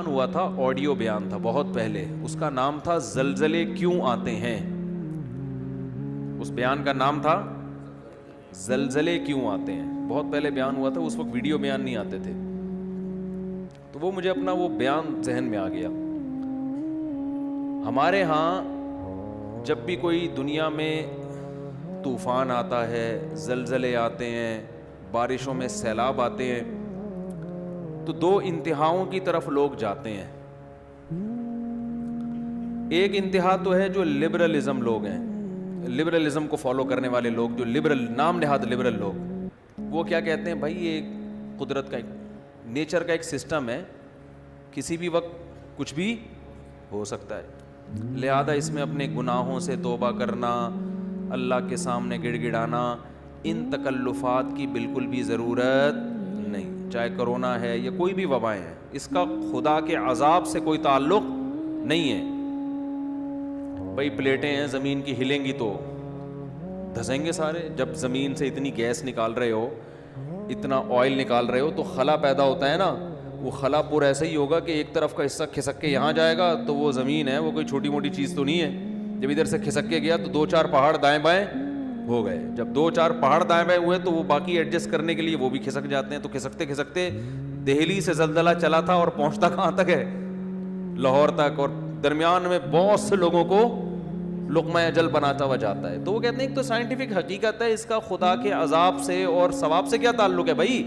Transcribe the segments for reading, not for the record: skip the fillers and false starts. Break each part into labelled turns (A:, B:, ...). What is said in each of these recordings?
A: ہوا تھا، آڈیو بیان تھا بہت پہلے، اس کا نام تھا زلزلے کیوں آتے ہیں. اس بیان کا نام تھا زلزلے کیوں آتے ہیں. بہت پہلے بیان ہوا تھا، اس وقت ویڈیو بیان نہیں آتے تھے، تو وہ مجھے اپنا وہ بیان ذہن میں آ گیا. ہمارے ہاں جب بھی کوئی دنیا میں طوفان آتا ہے، زلزلے آتے ہیں، بارشوں میں سیلاب آتے ہیں، تو دو انتہاؤں کی طرف لوگ جاتے ہیں. ایک انتہا تو ہے جو لبرلزم لوگ ہیں، لبرلزم کو فالو کرنے والے لوگ، جو لبرل نام نہاد لبرل لوگ، وہ کیا کہتے ہیں بھائی یہ قدرت کا ایک نیچر کا ایک سسٹم ہے، کسی بھی وقت کچھ بھی ہو سکتا ہے، لہذا اس میں اپنے گناہوں سے توبہ کرنا، اللہ کے سامنے گڑ گڑانا، ان تکلفات کی بالکل بھی ضرورت نہیں. چاہے کرونا ہے یا کوئی بھی وبائیں ہیں، اس کا خدا کے عذاب سے کوئی تعلق نہیں ہے. بھائی پلیٹیں ہیں زمین کی، ہلیں گی تو دھسیں گے سارے. جب زمین سے اتنی گیس نکال رہے ہو، اتنا آئل نکال رہے ہو، تو خلا پیدا ہوتا ہے نا، وہ خلا پور ایسا ہی ہوگا کہ ایک طرف کا حصہ کھسک کے یہاں جائے گا، تو وہ زمین ہے وہ کوئی چھوٹی موٹی چیز تو نہیں ہے. جب ادھر سے کھسک کے گیا تو دو چار پہاڑ دائیں بائیں ہو گئے. جب دو چار پہاڑ دائیں بائیں ہوئے تو وہ باقی ایڈجسٹ کرنے کے لیے وہ بھی کھسک جاتے ہیں. تو کھسکتے کھسکتے دہلی سے زلزلہ چلا تھا اور پہنچتا کہاں تک ہے؟ لاہور تک، اور درمیان میں بہت سے لوگوں کو لقمہ اجل بناتا ہوا جاتا ہے. تو وہ کہتے ہیں ایک تو سائنٹیفک حقیقت ہے، اس کا خدا کے عذاب سے اور ثواب سے کیا تعلق ہے بھائی؟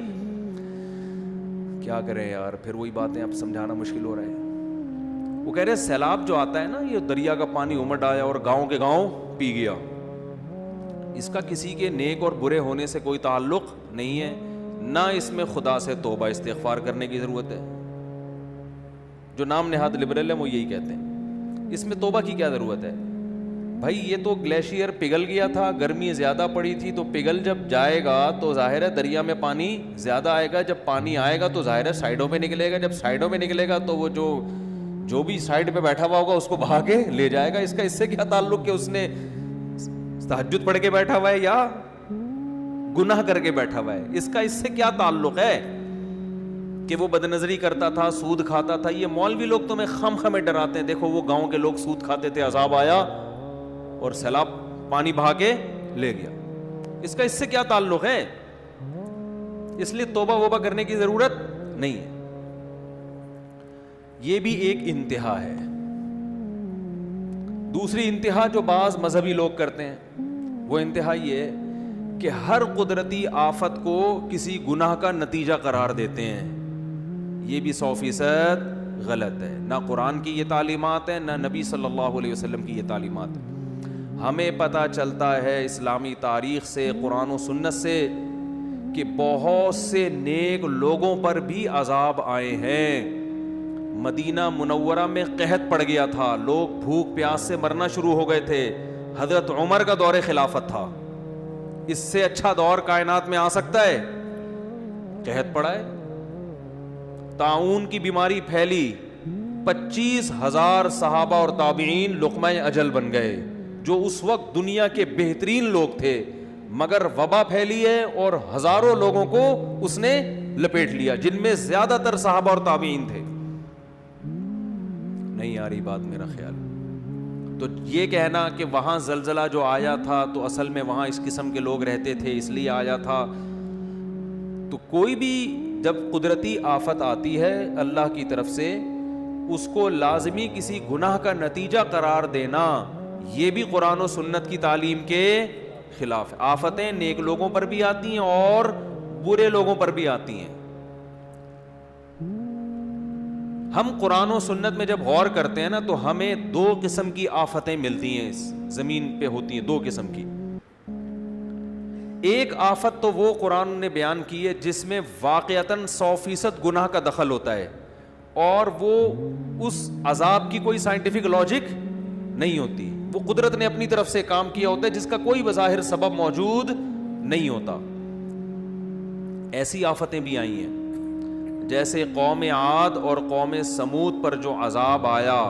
A: کیا کریں یار، پھر وہی باتیں اب سمجھانا مشکل ہو رہا ہے. وہ کہہ رہے سیلاب جو آتا ہے نا، یہ دریا کا پانی امڈ آیا اور گاؤں کے گاؤں پی گیا، اس کا کسی کے نیک اور برے ہونے سے کوئی تعلق نہیں ہے، نہ اس میں خدا سے توبہ استغفار کرنے کی ضرورت ہے. جو نام نہاد لبرل ہیں وہ یہی کہتے ہیں، اس میں توبہ کی کیا ضرورت ہے بھائی؟ یہ تو گلیشیئر پگھل گیا تھا، گرمی زیادہ پڑی تھی، تو پگھل جب جائے گا تو ظاہر ہے دریا میں پانی زیادہ آئے گا. جب پانی آئے گا تو ظاہر ہے سائڈوں پہ نکلے گا، جب سائڈوں پہ نکلے گا تو وہ جو بھی سائڈ پہ بیٹھا ہوا ہوگا اس کو بہا کے لے جائے گا. اس کا اس سے کیا تعلق کہ اس نے تہجد پڑھ کے بیٹھا ہوا ہے یا گناہ کر کے بیٹھا ہوا ہے؟ اس کا اس سے کیا تعلق ہے کہ وہ بد نظری کرتا تھا، سود کھاتا تھا؟ یہ مولوی لوگ تمہیں خم خمیں ڈراتے ہیں، دیکھو وہ گاؤں کے لوگ سود کھاتے تھے، عذاب آیا اور سیلاب پانی بہا کے لے گیا. اس کا اس سے کیا تعلق ہے؟ اس لیے توبہ ووبہ کرنے کی ضرورت نہیں ہے. یہ بھی ایک انتہا ہے. دوسری انتہا جو بعض مذہبی لوگ کرتے ہیں، وہ انتہا یہ ہے کہ ہر قدرتی آفت کو کسی گناہ کا نتیجہ قرار دیتے ہیں. یہ بھی 100% غلط ہے. نہ قرآن کی یہ تعلیمات ہے، نہ نبی صلی اللہ علیہ وسلم کی یہ تعلیمات ہے. ہمیں پتہ چلتا ہے اسلامی تاریخ سے، قرآن و سنت سے، کہ بہت سے نیک لوگوں پر بھی عذاب آئے ہیں. مدینہ منورہ میں قحط پڑ گیا تھا، لوگ بھوک پیاس سے مرنا شروع ہو گئے تھے. حضرت عمر کا دور خلافت تھا. اس سے اچھا دور کائنات میں آ سکتا ہے؟ قحط پڑا ہے، طاعون کی بیماری پھیلی، 25,000 صحابہ اور تابعین لقمہ اجل بن گئے، جو اس وقت دنیا کے بہترین لوگ تھے، مگر وبا پھیلی ہے اور ہزاروں لوگوں کو اس نے لپیٹ لیا، جن میں زیادہ تر صحابہ اور تابعین تھے. نہیں آ رہی بات میرا خیال؟ تو یہ کہنا کہ وہاں زلزلہ جو آیا تھا تو اصل میں وہاں اس قسم کے لوگ رہتے تھے اس لیے آیا تھا، تو کوئی بھی جب قدرتی آفت آتی ہے اللہ کی طرف سے، اس کو لازمی کسی گناہ کا نتیجہ قرار دینا، یہ بھی قرآن و سنت کی تعلیم کے خلاف ہے. آفتیں نیک لوگوں پر بھی آتی ہیں اور برے لوگوں پر بھی آتی ہیں. ہم قرآن و سنت میں جب غور کرتے ہیں نا تو ہمیں دو قسم کی آفتیں ملتی ہیں، اس زمین پہ ہوتی ہیں دو قسم کی. ایک آفت تو وہ قرآن نے بیان کی ہے جس میں واقعتاً 100% گناہ کا دخل ہوتا ہے، اور وہ اس عذاب کی کوئی سائنٹیفک لاجک نہیں ہوتی، وہ قدرت نے اپنی طرف سے کام کیا ہوتا ہے جس کا کوئی بظاہر سبب موجود نہیں ہوتا. ایسی آفتیں بھی آئی ہیں، جیسے قوم عاد اور قوم سمود پر جو عذاب آیا،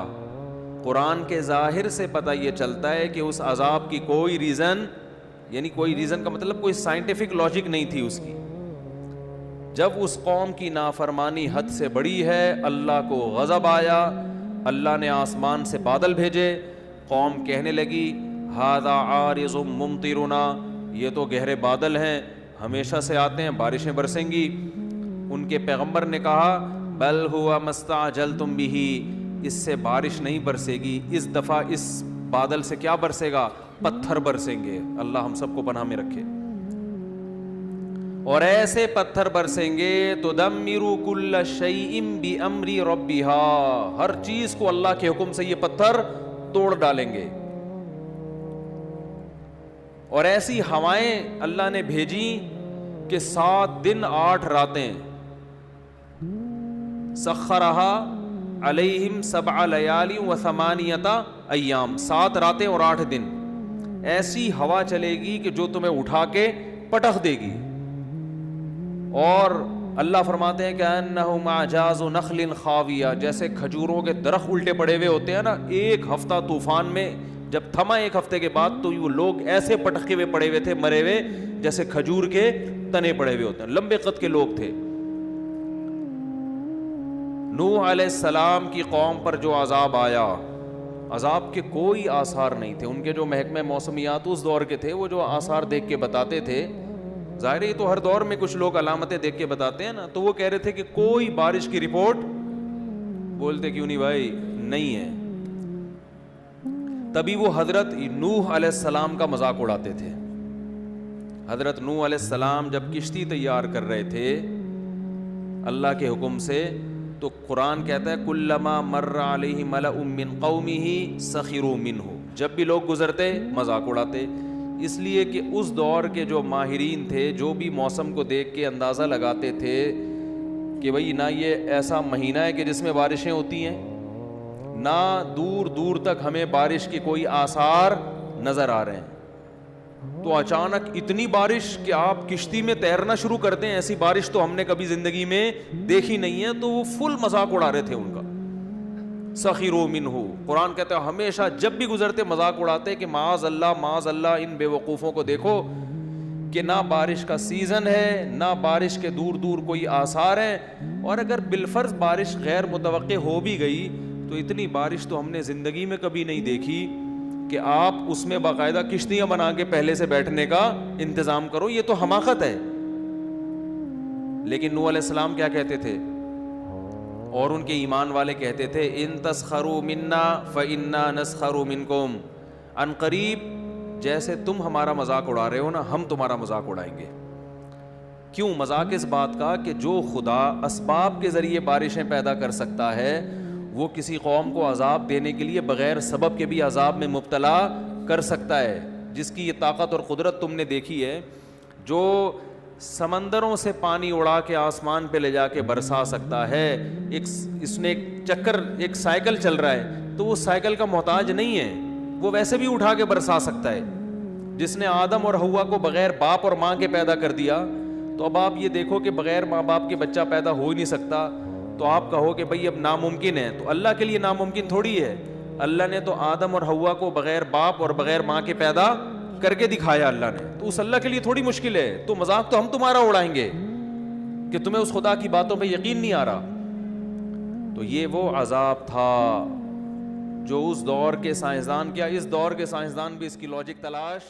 A: قرآن کے ظاہر سے پتہ یہ چلتا ہے کہ اس عذاب کی کوئی ریزن، یعنی کوئی ریزن کا مطلب کوئی سائنٹیفک لاجک نہیں تھی اس کی. جب اس قوم کی نافرمانی حد سے بڑی ہے اللہ کو غضب آیا, اللہ نے آسمان سے بادل بھیجے, قوم کہنے لگی ھذا عارض ممطرنا, یہ تو گہرے بادل ہیں, ہمیشہ سے آتے ہیں, بارشیں برسیں گی. ان کے پیغمبر نے کہا بل ہوا مستعجلتم بہ, اس سے بارش نہیں برسے گی, اس دفعہ اس بادل سے کیا برسے گا, پتھر برسیں گے. اللہ ہم سب کو پناہ میں رکھے. اور ایسے پتھر برسیں گے تدمر کل شیء بامر ربها, ہر چیز کو اللہ کے حکم سے یہ پتھر توڑ ڈالیں گے. اور ایسی ہوائیں اللہ نے بھیجی کہ 7 دن 8 راتیں, سخرہا علیہم 7 لیال و 8 ایام, 7 راتیں اور 8 دن ایسی ہوا چلے گی کہ جو تمہیں اٹھا کے پٹخ دے گی. اور اللہ فرماتے ہیں کہ انہم اعجاز نخل خاویہ, جیسے کھجوروں کے درخت الٹے پڑے ہوئے ہوتے ہیں نا, ایک ہفتہ طوفان میں جب تھما 1 ہفتے کے بعد تو وہ لوگ ایسے پٹکے ہوئے پڑے ہوئے تھے, مرے ہوئے, جیسے کھجور کے تنے پڑے ہوئے ہوتے ہیں, لمبے قد کے لوگ تھے. نوح علیہ السلام کی قوم پر جو عذاب آیا, عذاب کے کوئی آثار نہیں تھے. ان کے جو محکمہ موسمیات اس دور کے تھے, وہ جو آثار دیکھ کے بتاتے تھے, ظاہر ہے تو ہر دور میں کچھ لوگ علامتیں دیکھ کے بتاتے ہیں نا, تو وہ کہہ رہے تھے کہ کوئی بارش کی رپورٹ, بولتے کیوں نہیں بھائی, نہیں ہے. تبھی وہ حضرت نوح علیہ السلام کا مذاق اڑاتے تھے. حضرت نوح علیہ السلام جب کشتی تیار کر رہے تھے اللہ کے حکم سے, تو قرآن کہتا ہے کلما مر علیہ ملأ من قومہ سخروا منہ, جب بھی لوگ گزرتے مذاق اڑاتے. اس لیے کہ اس دور کے جو ماہرین تھے, جو بھی موسم کو دیکھ کے اندازہ لگاتے تھے کہ بھئی نہ یہ ایسا مہینہ ہے کہ جس میں بارشیں ہوتی ہیں, نہ دور دور تک ہمیں بارش کے کوئی آثار نظر آ رہے ہیں, تو اچانک اتنی بارش کہ آپ کشتی میں تیرنا شروع کرتے ہیں, ایسی بارش تو ہم نے کبھی زندگی میں دیکھی نہیں ہے. تو وہ فل مذاق اڑا رہے تھے ان کا. سخروا منہ, قرآن کہتا ہے ہمیشہ جب بھی گزرتے مذاق اڑاتے کہ معاذ اللہ ان بے وقوفوں کو دیکھو کہ نہ بارش کا سیزن ہے, نہ بارش کے دور دور کوئی آثار ہیں, اور اگر بالفرض بارش غیر متوقع ہو بھی گئی تو اتنی بارش تو ہم نے زندگی میں کبھی نہیں دیکھی کہ آپ اس میں باقاعدہ کشتیاں بنا کے پہلے سے بیٹھنے کا انتظام کرو, یہ تو حماقت ہے. لیکن نوح علیہ السلام کیا کہتے تھے, اور ان کے ایمان والے کہتے تھے ان تسخروا منا فانا نسخر منکم, ان قریب جیسے تم ہمارا مذاق اڑا رہے ہو نا, ہم تمہارا مذاق اڑائیں گے. کیوں مذاق اس بات کا کہ جو خدا اسباب کے ذریعے بارشیں پیدا کر سکتا ہے, وہ کسی قوم کو عذاب دینے کے لیے بغیر سبب کے بھی عذاب میں مبتلا کر سکتا ہے. جس کی یہ طاقت اور قدرت تم نے دیکھی ہے, جو سمندروں سے پانی اڑا کے آسمان پہ لے جا کے برسا سکتا ہے. اس نے ایک چکر, ایک سائیکل چل رہا ہے, تو وہ سائیکل کا محتاج نہیں ہے, وہ ویسے بھی اٹھا کے برسا سکتا ہے. جس نے آدم اور حوا کو بغیر باپ اور ماں کے پیدا کر دیا, تو اب آپ یہ دیکھو کہ بغیر ماں باپ کے بچہ پیدا ہو ہی نہیں سکتا, تو آپ کہو کہ بھئی اب ناممکن ہے. تو اللہ کے لیے ناممکن تھوڑی ہے. اللہ نے تو آدم اور حوا کو بغیر باپ اور بغیر ماں کے پیدا کر کے دکھایا اللہ نے, تو اس اللہ کے لیے تھوڑی مشکل ہے. تو مذاق تو ہم تمہارا اڑائیں گے کہ تمہیں اس خدا کی باتوں پہ یقین نہیں آ رہا. تو یہ وہ عذاب تھا جو اس دور کے سائنسدان, کیا اس دور کے سائنسدان بھی اس کی لاجک تلاش